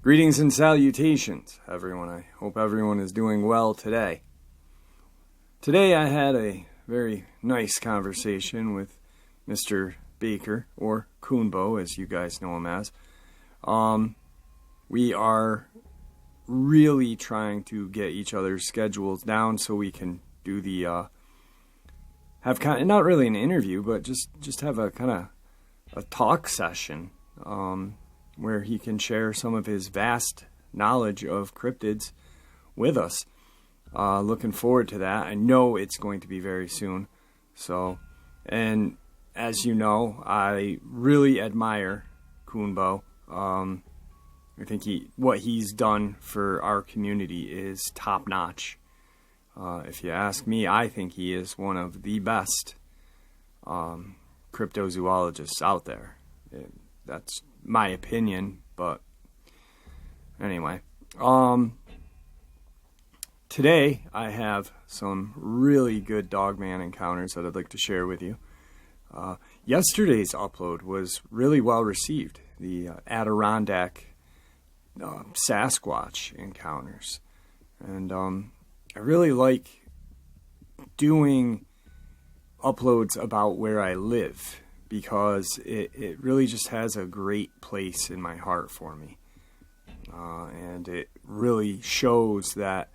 Greetings and salutations, everyone. I hope everyone is doing well today. Today I had a very nice conversation with Mr. Baker, or Coonbo, as you guys know him as. We are really trying to get each other's schedules down so we can do the, have kind of, not really an interview, but just have a kind of a talk session, where he can share some of his vast knowledge of cryptids with us. Looking forward to that. I know it's going to be very soon. So, and as you know, I really admire Coonbo. I think what he's done for our community is top notch. If you ask me, I think he is one of the best cryptozoologists out there. That's my opinion, but anyway. Today I have some really good Dogman encounters that I'd like to share with you. Yesterday's upload was really well received. The Adirondack Sasquatch encounters. And I really like doing uploads about where I live, because it really just has a great place in my heart for me. And it really shows that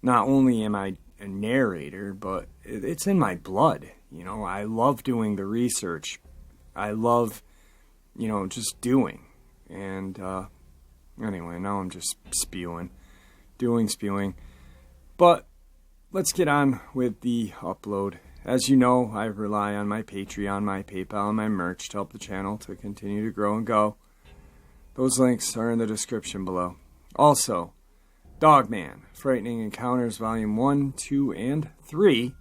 not only am I a narrator, but it's in my blood. You know, I love doing the research. I love, just doing. And anyway, now I'm just spewing. But let's get on with the upload. As you know, I rely on my Patreon, my PayPal, and my merch to help the channel to continue to grow and go. Those links are in the description below. Also, Dogman, Frightening Encounters Volume 1, 2, and 3,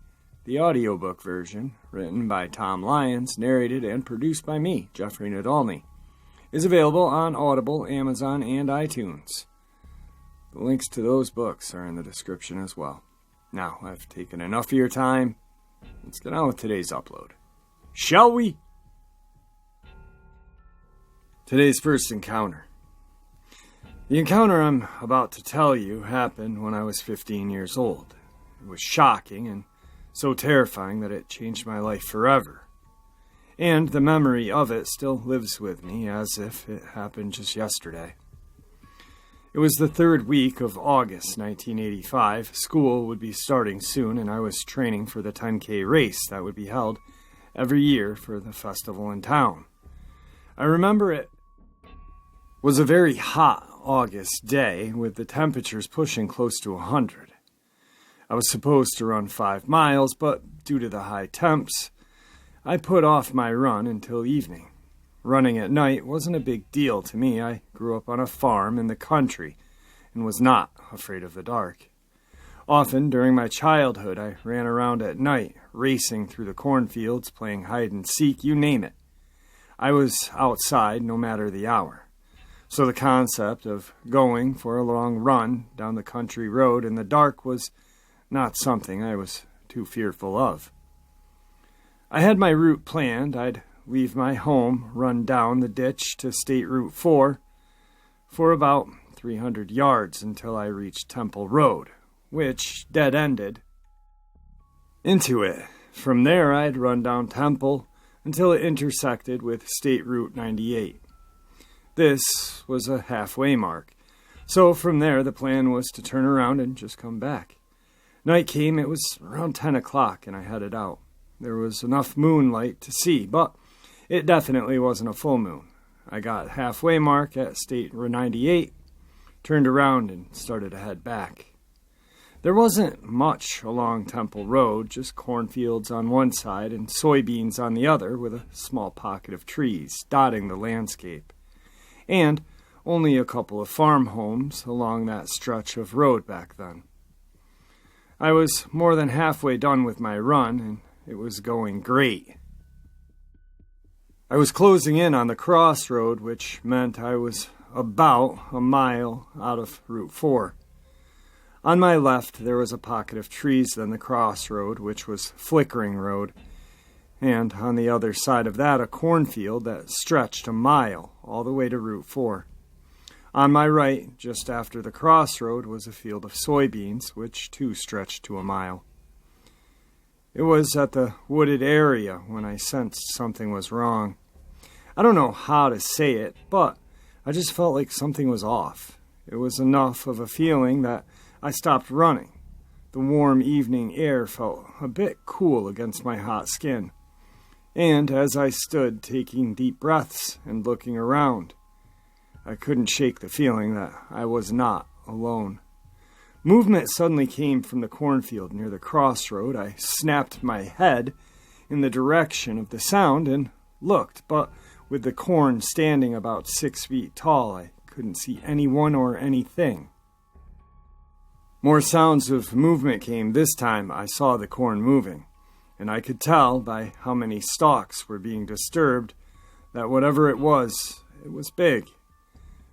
the audiobook version, written by Tom Lyons, narrated and produced by me, Jeffrey Nadolny, is available on Audible, Amazon, and iTunes. The links to those books are in the description as well. Now, I've taken enough of your time. Let's get on with today's upload. Shall we? Today's first encounter. The encounter I'm about to tell you happened when I was 15 years old. It was shocking and so terrifying that it changed my life forever. And the memory of it still lives with me as if it happened just yesterday. It was the third week of August 1985. School would be starting soon, and I was training for the 10K race that would be held every year for the festival in town. I remember it was a very hot August day with the temperatures pushing close to 100. I was supposed to run 5 miles, but due to the high temps, I put off my run until evening. Running at night wasn't a big deal to me. I grew up on a farm in the country and was not afraid of the dark. Often during my childhood, I ran around at night, racing through the cornfields, playing hide and seek, you name it. I was outside no matter the hour. So the concept of going for a long run down the country road in the dark was not something I was too fearful of. I had my route planned. I'd leave my home, run down the ditch to State Route 4 for about 300 yards until I reached Temple Road, which dead-ended into it. From there, I'd run down Temple until it intersected with State Route 98. This was a halfway mark, so from there the plan was to turn around and just come back. Night came. It was around 10 o'clock, and I headed out. There was enough moonlight to see, but it definitely wasn't a full moon. I got halfway mark at State Route 98, turned around, and started to head back. There wasn't much along Temple Road, just cornfields on one side and soybeans on the other, with a small pocket of trees dotting the landscape. And only a couple of farm homes along that stretch of road back then. I was more than halfway done with my run, and it was going great. I was closing in on the crossroad, which meant I was about a mile out of Route 4. On my left, there was a pocket of trees, then the crossroad, which was flickering road, and on the other side of that, a cornfield that stretched a mile all the way to Route 4. On my right, just after the crossroad, was a field of soybeans, which too stretched to a mile. It was at the wooded area when I sensed something was wrong. I don't know how to say it, but I just felt like something was off. It was enough of a feeling that I stopped running. The warm evening air felt a bit cool against my hot skin. And as I stood taking deep breaths and looking around, I couldn't shake the feeling that I was not alone. Movement suddenly came from the cornfield near the crossroad. I snapped my head in the direction of the sound and looked, but with the corn standing about 6 feet tall, I couldn't see anyone or anything. More sounds of movement came. This time I saw the corn moving, and I could tell by how many stalks were being disturbed that whatever it was big.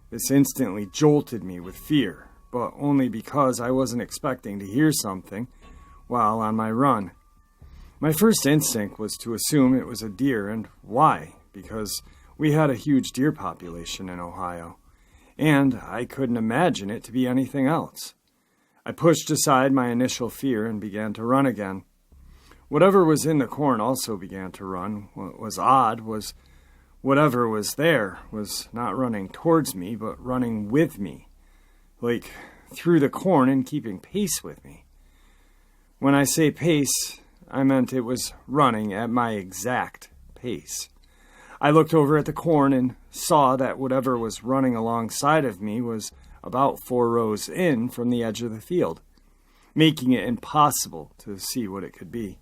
This instantly jolted me with fear, but only because I wasn't expecting to hear something while on my run. My first instinct was to assume it was a deer, and why? Because we had a huge deer population in Ohio, and I couldn't imagine it to be anything else. I pushed aside my initial fear and began to run again. Whatever was in the corn also began to run. What was odd was whatever was there was not running towards me, but running with me, like through the corn and keeping pace with me. When I say pace, I meant it was running at my exact pace. I looked over at the corn and saw that whatever was running alongside of me was about 4 rows in from the edge of the field, making it impossible to see what it could be.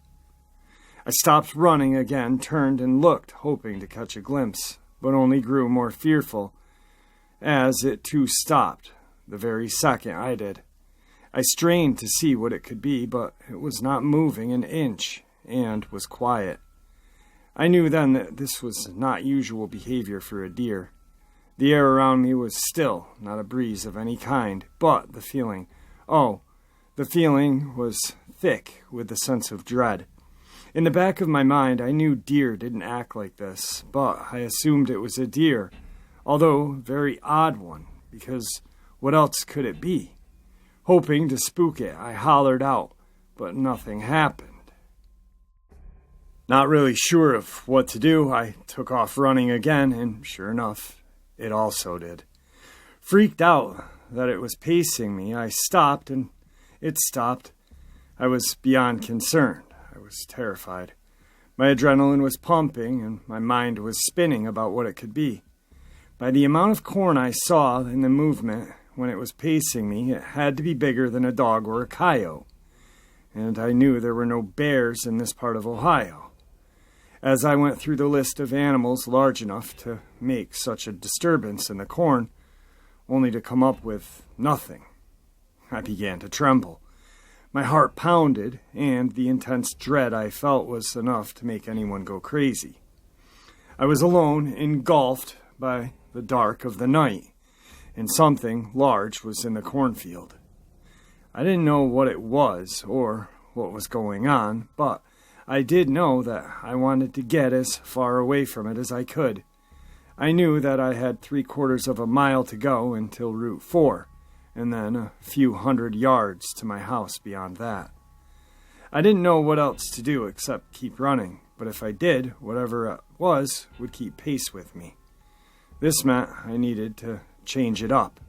I stopped running again, turned and looked, hoping to catch a glimpse, but only grew more fearful as it too stopped the very second I did. I strained to see what it could be, but it was not moving an inch and was quiet. I knew then that this was not usual behavior for a deer. The air around me was still, not a breeze of any kind, but the feeling was thick with the sense of dread. In the back of my mind, I knew deer didn't act like this, but I assumed it was a deer, although a very odd one, because what else could it be? Hoping to spook it, I hollered out, but nothing happened. Not really sure of what to do, I took off running again, and sure enough, it also did. Freaked out that it was pacing me, I stopped, and it stopped. I was beyond concerned. I was terrified. My adrenaline was pumping, and my mind was spinning about what it could be. By the amount of corn I saw in the movement when it was pacing me, it had to be bigger than a dog or a coyote. And I knew there were no bears in this part of Ohio. As I went through the list of animals large enough to make such a disturbance in the corn, only to come up with nothing, I began to tremble. My heart pounded, and the intense dread I felt was enough to make anyone go crazy. I was alone, engulfed by the dark of the night, and something large was in the cornfield. I didn't know what it was or what was going on, but I did know that I wanted to get as far away from it as I could. I knew that I had 3/4 of a mile to go until Route 4, and then a few hundred yards to my house beyond that. I didn't know what else to do except keep running, but if I did, whatever it was would keep pace with me. This meant I needed to change it up.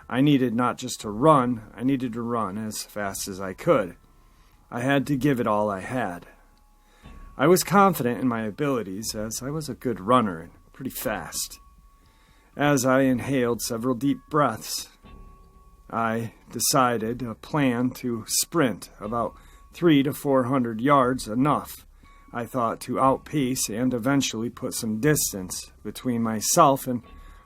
I needed not just to run, I needed to run as fast as I could. I had to give it all I had. I was confident in my abilities, as I was a good runner and pretty fast. As I inhaled several deep breaths, I decided a plan to sprint about 300 to 400 yards, enough, I thought, to outpace and eventually put some distance between myself and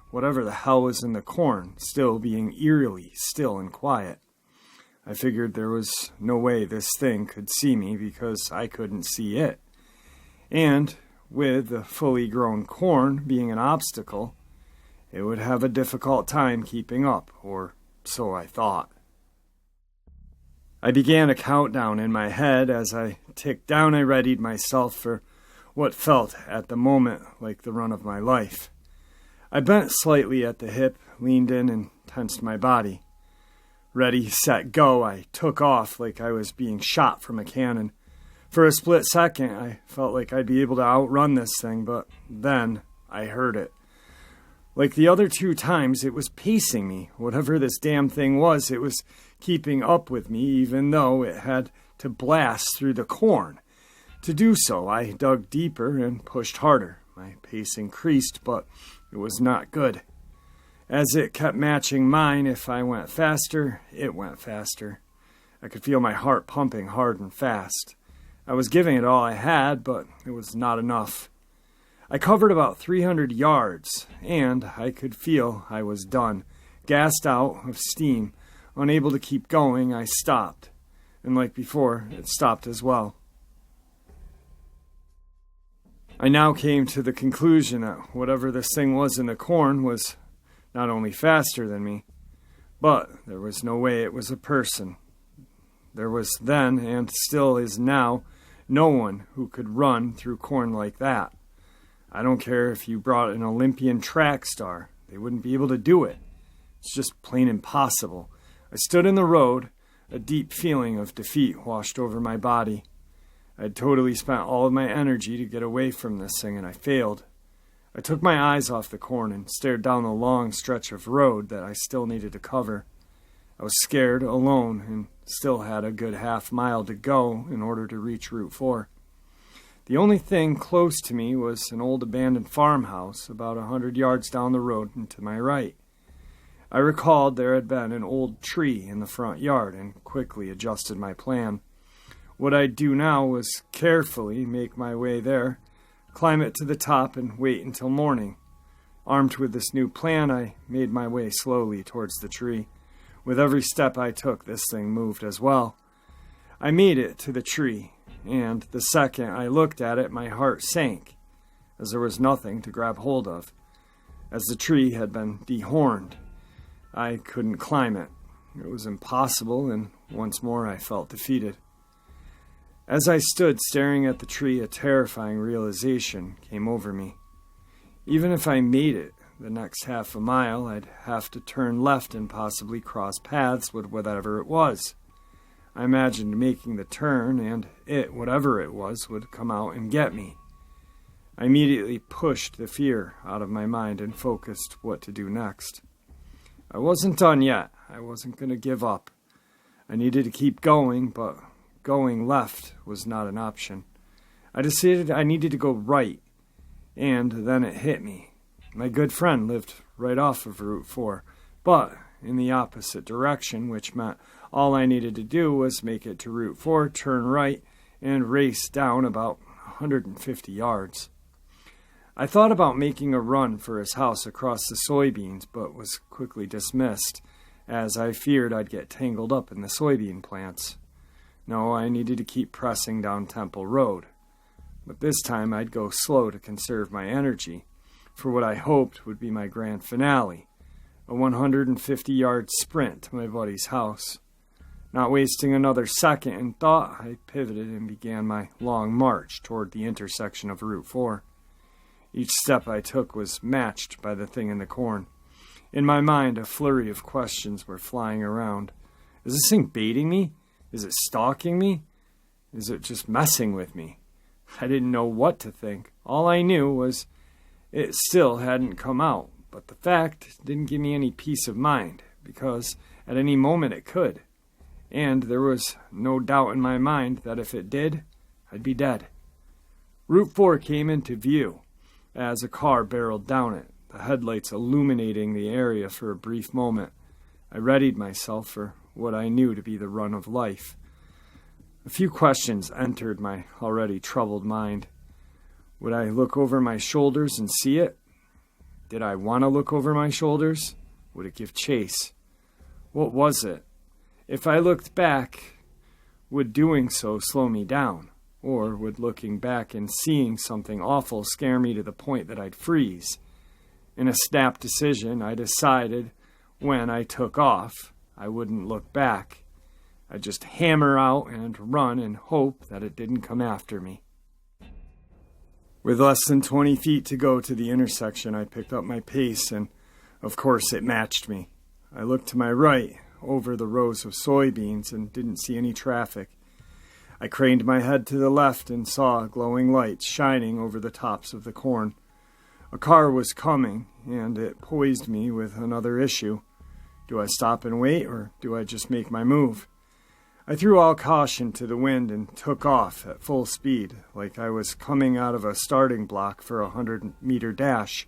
whatever the hell was in the corn, still being eerily still and quiet. I figured there was no way this thing could see me because I couldn't see it. And with the fully grown corn being an obstacle, it would have a difficult time keeping up, or so I thought. I began a countdown in my head. As I ticked down, I readied myself for what felt at the moment like the run of my life. I bent slightly at the hip, leaned in, and tensed my body. Ready, set, go, I took off like I was being shot from a cannon. For a split second, I felt like I'd be able to outrun this thing, but then I heard it. Like the other 2 times, it was pacing me. Whatever this damn thing was, it was keeping up with me, even though it had to blast through the corn. To do so, I dug deeper and pushed harder. My pace increased, but it was not good. As it kept matching mine, if I went faster, it went faster. I could feel my heart pumping hard and fast. I was giving it all I had, but it was not enough. I covered about 300 yards, and I could feel I was done. Gassed out of steam, unable to keep going, I stopped. And like before, it stopped as well. I now came to the conclusion that whatever this thing was in the corn was not only faster than me, but there was no way it was a person. There was then, and still is now, no one who could run through corn like that. I don't care if you brought an Olympian track star, they wouldn't be able to do it. It's just plain impossible. I stood in the road, a deep feeling of defeat washed over my body. I had totally spent all of my energy to get away from this thing, and I failed. I took my eyes off the corn and stared down the long stretch of road that I still needed to cover. I was scared, alone, and still had a good half-mile to go in order to reach Route 4. The only thing close to me was an old abandoned farmhouse about 100 yards down the road and to my right. I recalled there had been an old tree in the front yard and quickly adjusted my plan. What I'd do now was carefully make my way there, climb it to the top, and wait until morning. Armed with this new plan, I made my way slowly towards the tree. With every step I took, this thing moved as well. I made it to the tree, and the second I looked at it, my heart sank, as there was nothing to grab hold of. As the tree had been dehorned, I couldn't climb it. It was impossible, and once more I felt defeated. As I stood staring at the tree, a terrifying realization came over me. Even if I made it the next half a mile, I'd have to turn left and possibly cross paths with whatever it was. I imagined making the turn, and it, whatever it was, would come out and get me. I immediately pushed the fear out of my mind and focused what to do next. I wasn't done yet. I wasn't going to give up. I needed to keep going, but going left was not an option. I decided I needed to go right, and then it hit me. My good friend lived right off of Route 4, but in the opposite direction, which meant all I needed to do was make it to Route 4, turn right, and race down about 150 yards. I thought about making a run for his house across the soybeans, but was quickly dismissed, as I feared I'd get tangled up in the soybean plants. No, I needed to keep pressing down Temple Road. But this time I'd go slow to conserve my energy for what I hoped would be my grand finale, a 150-yard sprint to my buddy's house. Not wasting another second in thought, I pivoted and began my long march toward the intersection of Route 4. Each step I took was matched by the thing in the corn. In my mind, a flurry of questions were flying around. Is this thing baiting me? Is it stalking me? Is it just messing with me? I didn't know what to think. All I knew was it still hadn't come out, but the fact didn't give me any peace of mind, because at any moment it could. And there was no doubt in my mind that if it did, I'd be dead. Route 4 came into view as a car barreled down it, the headlights illuminating the area for a brief moment. I readied myself for what I knew to be the run of life. A few questions entered my already troubled mind. Would I look over my shoulders and see it? Did I want to look over my shoulders? Would it give chase? What was it? If I looked back, would doing so slow me down? Or would looking back and seeing something awful scare me to the point that I'd freeze? In a snap decision, I decided when I took off, I wouldn't look back. I'd just hammer out and run and hope that it didn't come after me. With less than 20 feet to go to the intersection, I picked up my pace, and of course it matched me. I looked to my right, over the rows of soybeans, and didn't see any traffic. I craned my head to the left and saw glowing lights shining over the tops of the corn. A car was coming, and it poised me with another issue. Do I stop and wait, or do I just make my move? I threw all caution to the wind and took off at full speed, like I was coming out of a starting block for a 100-meter dash.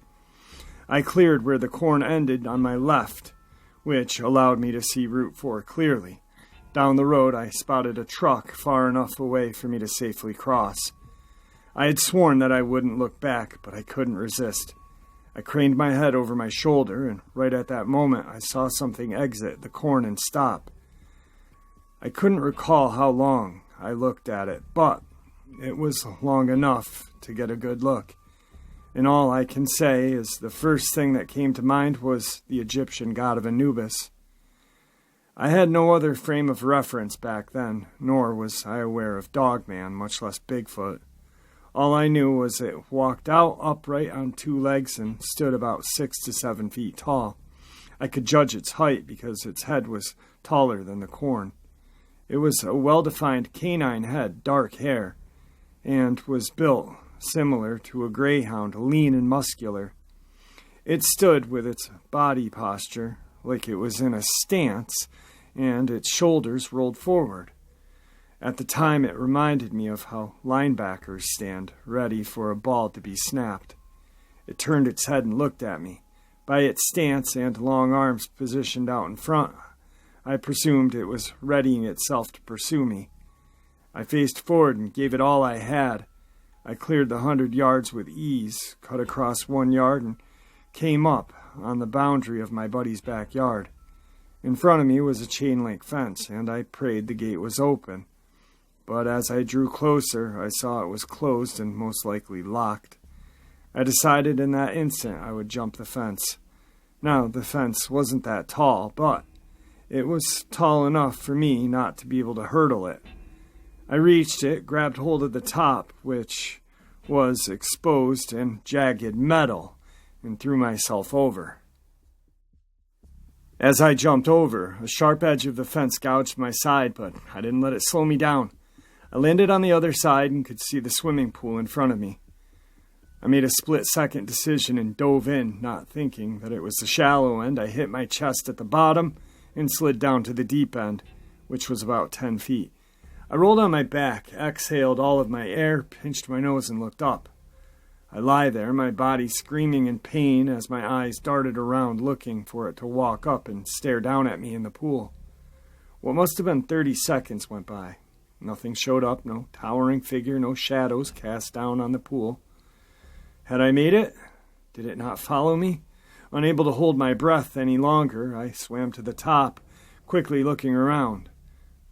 I cleared where the corn ended on my left, which allowed me to see Route 4 clearly. Down the road, I spotted a truck far enough away for me to safely cross. I had sworn that I wouldn't look back, but I couldn't resist. I craned my head over my shoulder, and right at that moment, I saw something exit the corn and stop. I couldn't recall how long I looked at it, but it was long enough to get a good look. And all I can say is the first thing that came to mind was the Egyptian god of Anubis. I had no other frame of reference back then, nor was I aware of Dogman, much less Bigfoot. All I knew was it walked out upright on two legs and stood about 6 to 7 feet tall. I could judge its height because its head was taller than the corn. It was a well-defined canine head, dark hair, and was built similar to a greyhound, lean and muscular. It stood with its body posture like it was in a stance, and its shoulders rolled forward. At the time, it reminded me of how linebackers stand, ready for a ball to be snapped. It turned its head and looked at me. By its stance and long arms positioned out in front, I presumed it was readying itself to pursue me. I faced forward and gave it all I had. I cleared the 100 yards with ease, cut across 1 yard, and came up on the boundary of my buddy's backyard. In front of me was a chain-link fence, and I prayed the gate was open. But as I drew closer, I saw it was closed and most likely locked. I decided in that instant I would jump the fence. Now, the fence wasn't that tall, but it was tall enough for me not to be able to hurdle it. I reached it, grabbed hold of the top, which was exposed and jagged metal, and threw myself over. As I jumped over, a sharp edge of the fence gouged my side, but I didn't let it slow me down. I landed on the other side and could see the swimming pool in front of me. I made a split-second decision and dove in, not thinking that it was the shallow end. I hit my chest at the bottom and slid down to the deep end, which was about 10 feet. I rolled on my back, exhaled all of my air, pinched my nose, and looked up. I lie there, my body screaming in pain as my eyes darted around looking for it to walk up and stare down at me in the pool. What must have been 30 seconds went by. Nothing showed up, no towering figure, no shadows cast down on the pool. Had I made it? Did it not follow me? Unable to hold my breath any longer, I swam to the top, quickly looking around,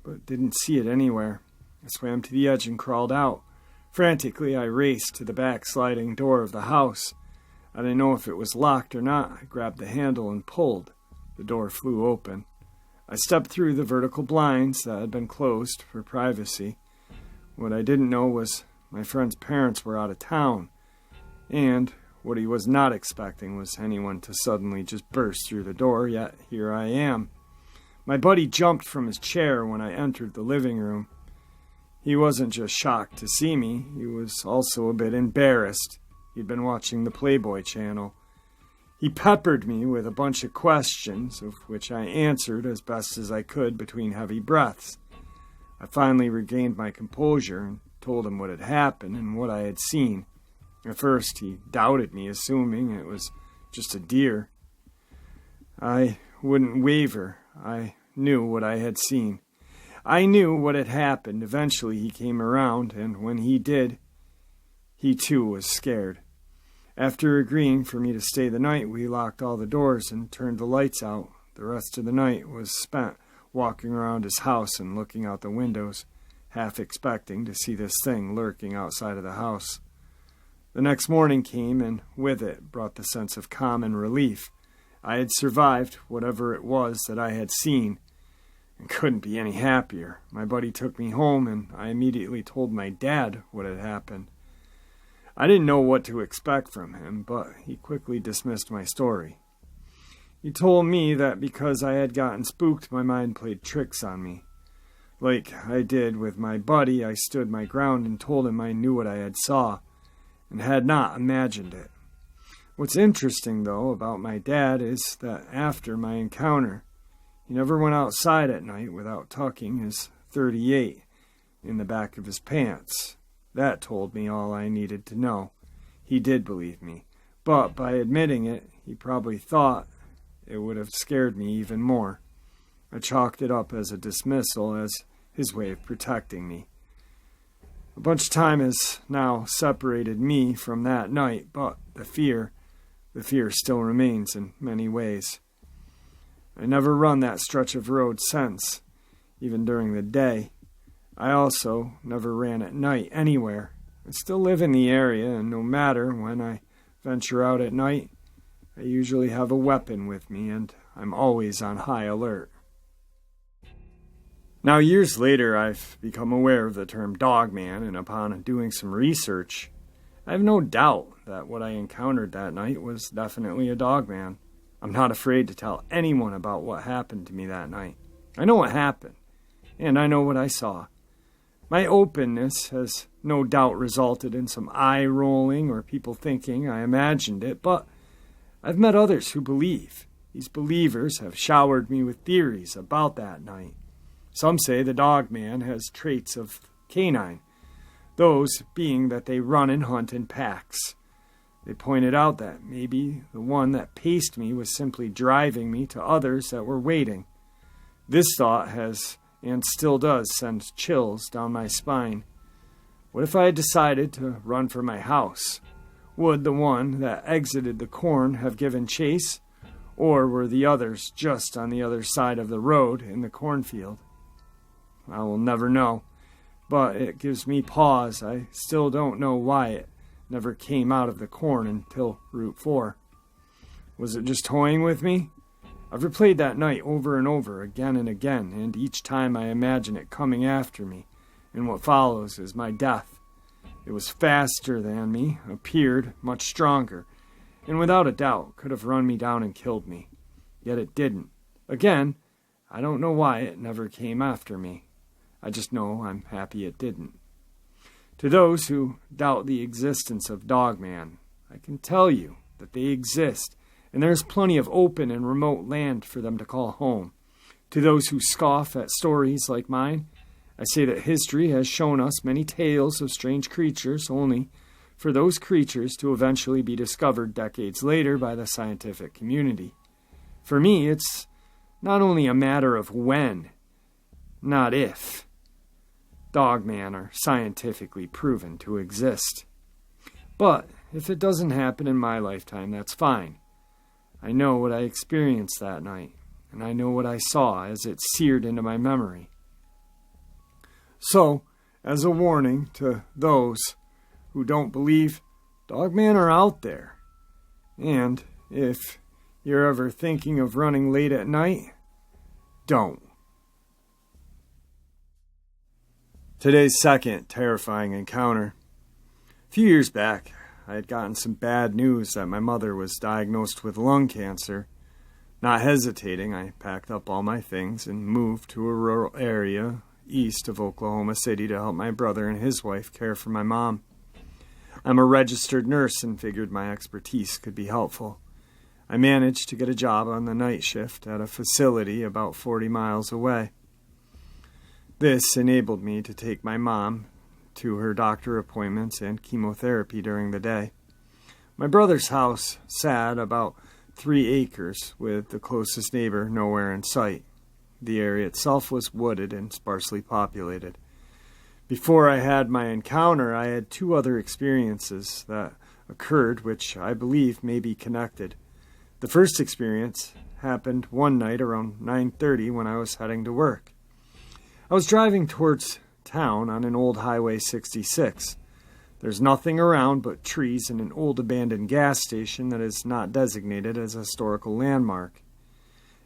but didn't see it anywhere. I swam to the edge and crawled out. Frantically, I raced to the back sliding door of the house. I didn't know if it was locked or not. I grabbed the handle and pulled. The door flew open. I stepped through the vertical blinds that had been closed for privacy. What I didn't know was my friend's parents were out of town, and what he was not expecting was anyone to suddenly just burst through the door, yet here I am. My buddy jumped from his chair when I entered the living room. He wasn't just shocked to see me, he was also a bit embarrassed. He'd been watching the Playboy channel. He peppered me with a bunch of questions, of which I answered as best as I could between heavy breaths. I finally regained my composure and told him what had happened and what I had seen. At first, he doubted me, assuming it was just a deer. I wouldn't waver. I knew what I had seen. I knew what had happened. Eventually, he came around, and when he did, he too was scared. After agreeing for me to stay the night, we locked all the doors and turned the lights out. The rest of the night was spent walking around his house and looking out the windows, half expecting to see this thing lurking outside of the house. The next morning came, and with it brought the sense of calm and relief. I had survived whatever it was that I had seen. and couldn't be any happier. My buddy took me home, and I immediately told my dad what had happened. I didn't know what to expect from him, but he quickly dismissed my story. He told me that because I had gotten spooked, my mind played tricks on me. Like I did with my buddy, I stood my ground and told him I knew what I had saw, and had not imagined it. What's interesting, though, about my dad is that after my encounter, he never went outside at night without tucking his .38 in the back of his pants. That told me all I needed to know. He did believe me, but by admitting it, he probably thought it would have scared me even more. I chalked it up as a dismissal, as his way of protecting me. A bunch of time has now separated me from that night, but the fear still remains in many ways. I never run that stretch of road since, even during the day. I also never ran at night anywhere. I still live in the area, and no matter when I venture out at night, I usually have a weapon with me, and I'm always on high alert. Now, years later, I've become aware of the term Dogman, and upon doing some research, I have no doubt that what I encountered that night was definitely a Dogman. I'm not afraid to tell anyone about what happened to me that night. I know what happened, and I know what I saw. My openness has no doubt resulted in some eye-rolling or people thinking I imagined it, but I've met others who believe. These believers have showered me with theories about that night. Some say the Dogman has traits of canine, those being that they run and hunt in packs. They pointed out that maybe the one that paced me was simply driving me to others that were waiting. This thought has, and still does, send chills down my spine. What if I had decided to run for my house? Would the one that exited the corn have given chase, or were the others just on the other side of the road in the cornfield? I will never know, but it gives me pause. I still don't know why it never came out of the corn until Route 4. Was it just toying with me? I've replayed that night over and over, again and again, and each time I imagine it coming after me, and what follows is my death. It was faster than me, appeared much stronger, and without a doubt could have run me down and killed me. Yet it didn't. Again, I don't know why it never came after me. I just know I'm happy it didn't. To those who doubt the existence of Dogman, I can tell you that they exist, and there's plenty of open and remote land for them to call home. To those who scoff at stories like mine, I say that history has shown us many tales of strange creatures, only for those creatures to eventually be discovered decades later by the scientific community. For me, it's not only a matter of when, not if, Dogman are scientifically proven to exist. But if it doesn't happen in my lifetime, that's fine. I know what I experienced that night, and I know what I saw as it seared into my memory. So, as a warning to those who don't believe, Dogman are out there. And if you're ever thinking of running late at night, don't. Today's second terrifying encounter. A few years back, I had gotten some bad news that my mother was diagnosed with lung cancer. Not hesitating, I packed up all my things and moved to a rural area east of Oklahoma City to help my brother and his wife care for my mom. I'm a registered nurse and figured my expertise could be helpful. I managed to get a job on the night shift at a facility about 40 miles away. This enabled me to take my mom to her doctor appointments and chemotherapy during the day. My brother's house sat about 3 acres, with the closest neighbor nowhere in sight. The area itself was wooded and sparsely populated. Before I had my encounter, I had 2 other experiences that occurred which I believe may be connected. The first experience happened one night around 9:30 when I was heading to work. I was driving towards town on an old Highway 66. There's nothing around but trees and an old abandoned gas station that is not designated as a historical landmark.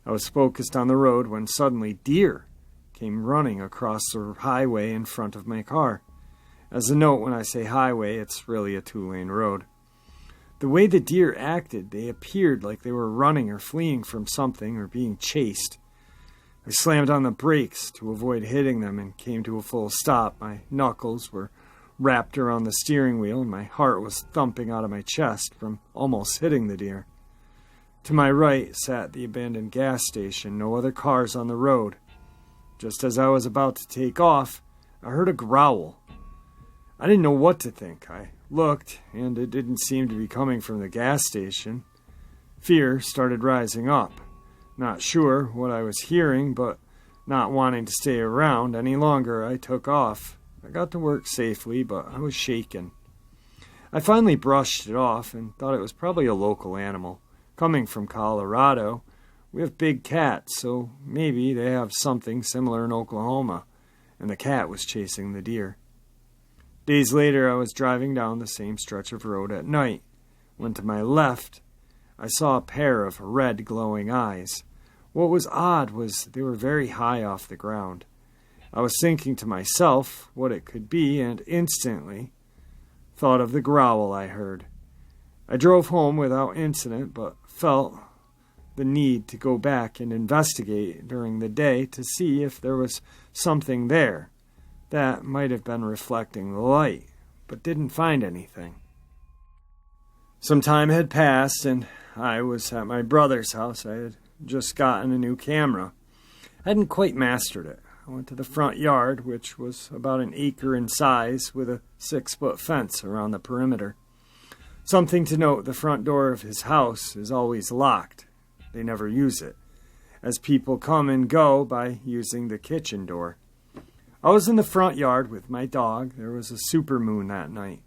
I was focused on the road when suddenly deer came running across the highway in front of my car. As a note, when I say highway, it's really a 2-lane road. The way the deer acted, they appeared like they were running or fleeing from something or being chased. I slammed on the brakes to avoid hitting them and came to a full stop. My knuckles were wrapped around the steering wheel and my heart was thumping out of my chest from almost hitting the deer. To my right sat the abandoned gas station, no other cars on the road. Just as I was about to take off, I heard a growl. I didn't know what to think. I looked, and it didn't seem to be coming from the gas station. Fear started rising up. Not sure what I was hearing, but not wanting to stay around any longer, I took off. I got to work safely, but I was shaken. I finally brushed it off and thought it was probably a local animal. Coming from Colorado, we have big cats, so maybe they have something similar in Oklahoma, and the cat was chasing the deer. Days later, I was driving down the same stretch of road at night, when to my left, I saw a pair of red glowing eyes. What was odd was they were very high off the ground. I was thinking to myself what it could be, and instantly thought of the growl I heard. I drove home without incident, but felt the need to go back and investigate during the day to see if there was something there that might have been reflecting the light, but didn't find anything. Some time had passed, and I was at my brother's house. I had just gotten a new camera. I hadn't quite mastered it. I went to the front yard, which was about an acre in size, with a 6-foot fence around the perimeter. Something to note, the front door of his house is always locked. They never use it, as people come and go by using the kitchen door. I was in the front yard with my dog. There was a supermoon that night,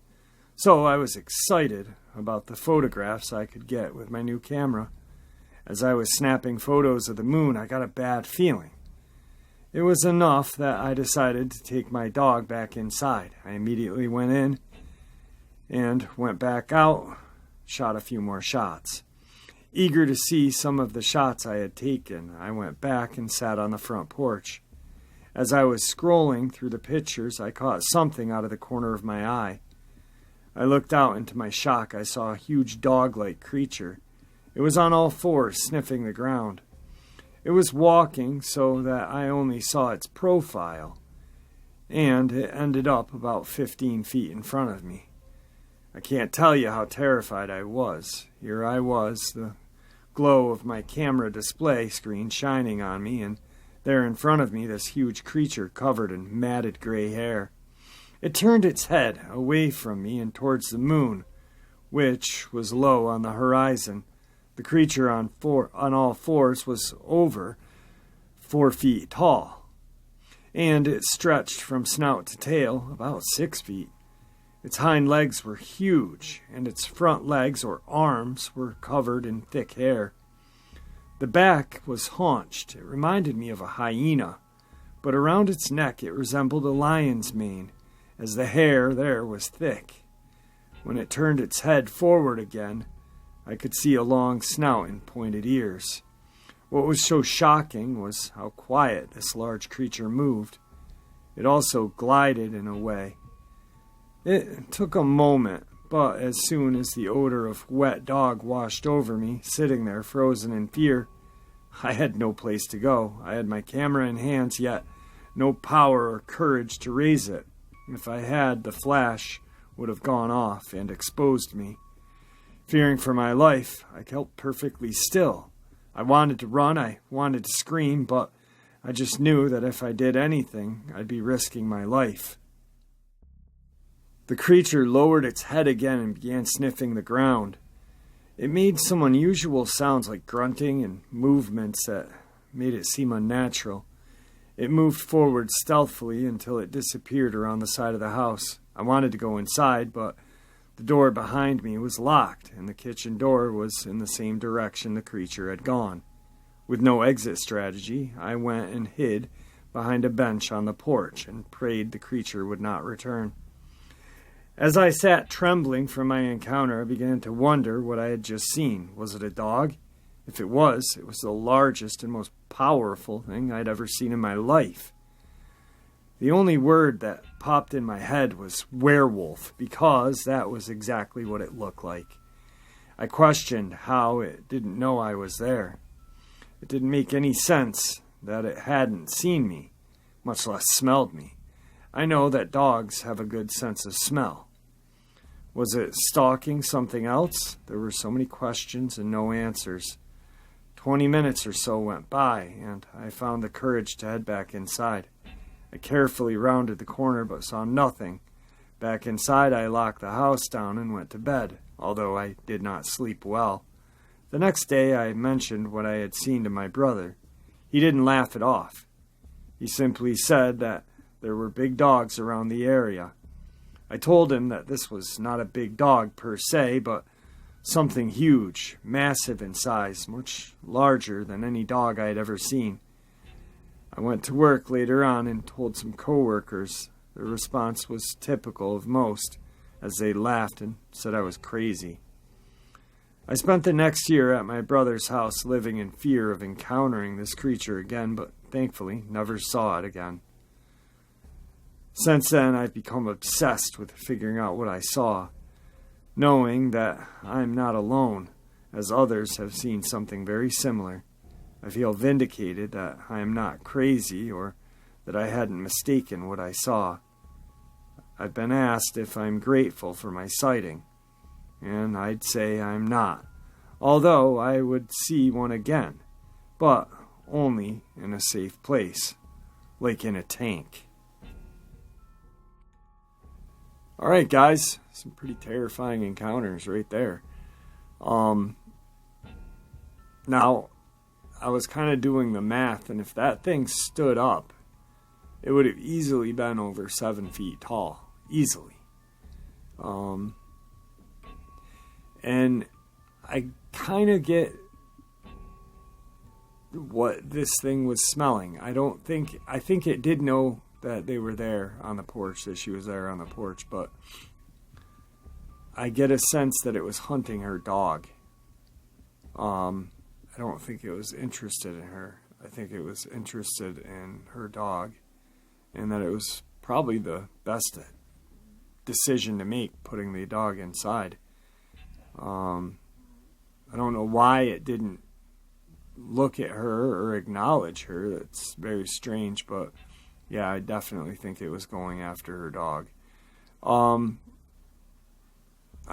so I was excited about the photographs I could get with my new camera. As I was snapping photos of the moon, I got a bad feeling. It was enough that I decided to take my dog back inside. I immediately went in and went back out, shot a few more shots. Eager to see some of the shots I had taken, I went back and sat on the front porch. As I was scrolling through the pictures, I caught something out of the corner of my eye. I looked out, and to my shock, I saw a huge dog-like creature. It was on all fours, sniffing the ground. It was walking so that I only saw its profile, and it ended up about 15 feet in front of me. I can't tell you how terrified I was. Here I was, the glow of my camera display screen shining on me, and there in front of me, this huge creature covered in matted gray hair. It turned its head away from me and towards the moon, which was low on the horizon. The creature on all fours was over 4 feet tall, and it stretched from snout to tail about 6 feet. Its hind legs were huge, and its front legs or arms were covered in thick hair. The back was haunched. It reminded me of a hyena, but around its neck it resembled a lion's mane, as the hair there was thick. When it turned its head forward again, I could see a long snout and pointed ears. What was so shocking was how quiet this large creature moved. It also glided in a way. It took a moment, but as soon as the odor of wet dog washed over me, sitting there frozen in fear, I had no place to go. I had my camera in hands, yet no power or courage to raise it. If I had, the flash would have gone off and exposed me. Fearing for my life, I kept perfectly still. I wanted to run, I wanted to scream, but I just knew that if I did anything, I'd be risking my life. The creature lowered its head again and began sniffing the ground. It made some unusual sounds like grunting and movements that made it seem unnatural. It moved forward stealthily until it disappeared around the side of the house. I wanted to go inside, but the door behind me was locked, and the kitchen door was in the same direction the creature had gone. With no exit strategy, I went and hid behind a bench on the porch and prayed the creature would not return. As I sat trembling from my encounter, I began to wonder what I had just seen. Was it a dog? If it was the largest and most powerful thing I'd ever seen in my life. The only word that popped in my head was werewolf, because that was exactly what it looked like. I questioned how it didn't know I was there. It didn't make any sense that it hadn't seen me, much less smelled me. I know that dogs have a good sense of smell. Was it stalking something else? There were so many questions and no answers. 20 minutes or so went by, and I found the courage to head back inside. I carefully rounded the corner but saw nothing. Back inside, I locked the house down and went to bed, although I did not sleep well. The next day, I mentioned what I had seen to my brother. He didn't laugh it off. He simply said that there were big dogs around the area. I told him that this was not a big dog per se, but something huge, massive in size, much larger than any dog I had ever seen. I went to work later on and told some coworkers. Their response was typical of most, as they laughed and said I was crazy. I spent the next year at my brother's house living in fear of encountering this creature again, but thankfully never saw it again. Since then, I've become obsessed with figuring out what I saw, knowing that I'm not alone, as others have seen something very similar. I feel vindicated that I am not crazy or that I hadn't mistaken what I saw. I've been asked if I'm grateful for my sighting, and I'd say I'm not, although I would see one again, but only in a safe place, like in a tank. Alright guys, some pretty terrifying encounters right there. Now, I was kind of doing the math, and if that thing stood up, it would have easily been over 7 feet tall. Easily. And I kind of get what this thing was smelling. I think it did know that they were there on the porch, that she was there on the porch, but I get a sense that it was hunting her dog. I don't think it was interested in her. I think it was interested in her dog, and that it was probably the best decision to make, putting the dog inside. I don't know why it didn't look at her or acknowledge her. That's very strange, but yeah, I definitely think it was going after her dog. I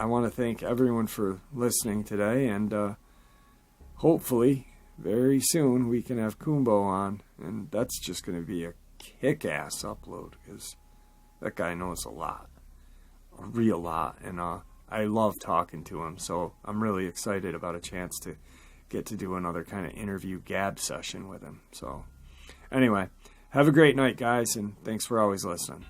want to thank everyone for listening today, and hopefully very soon we can have Kumbo on, and that's just going to be a kick-ass upload, because that guy knows a lot, a real lot, and I love talking to him, so I'm really excited about a chance to get to do another kind of interview gab session with him. So anyway, have a great night, guys, and thanks for always listening.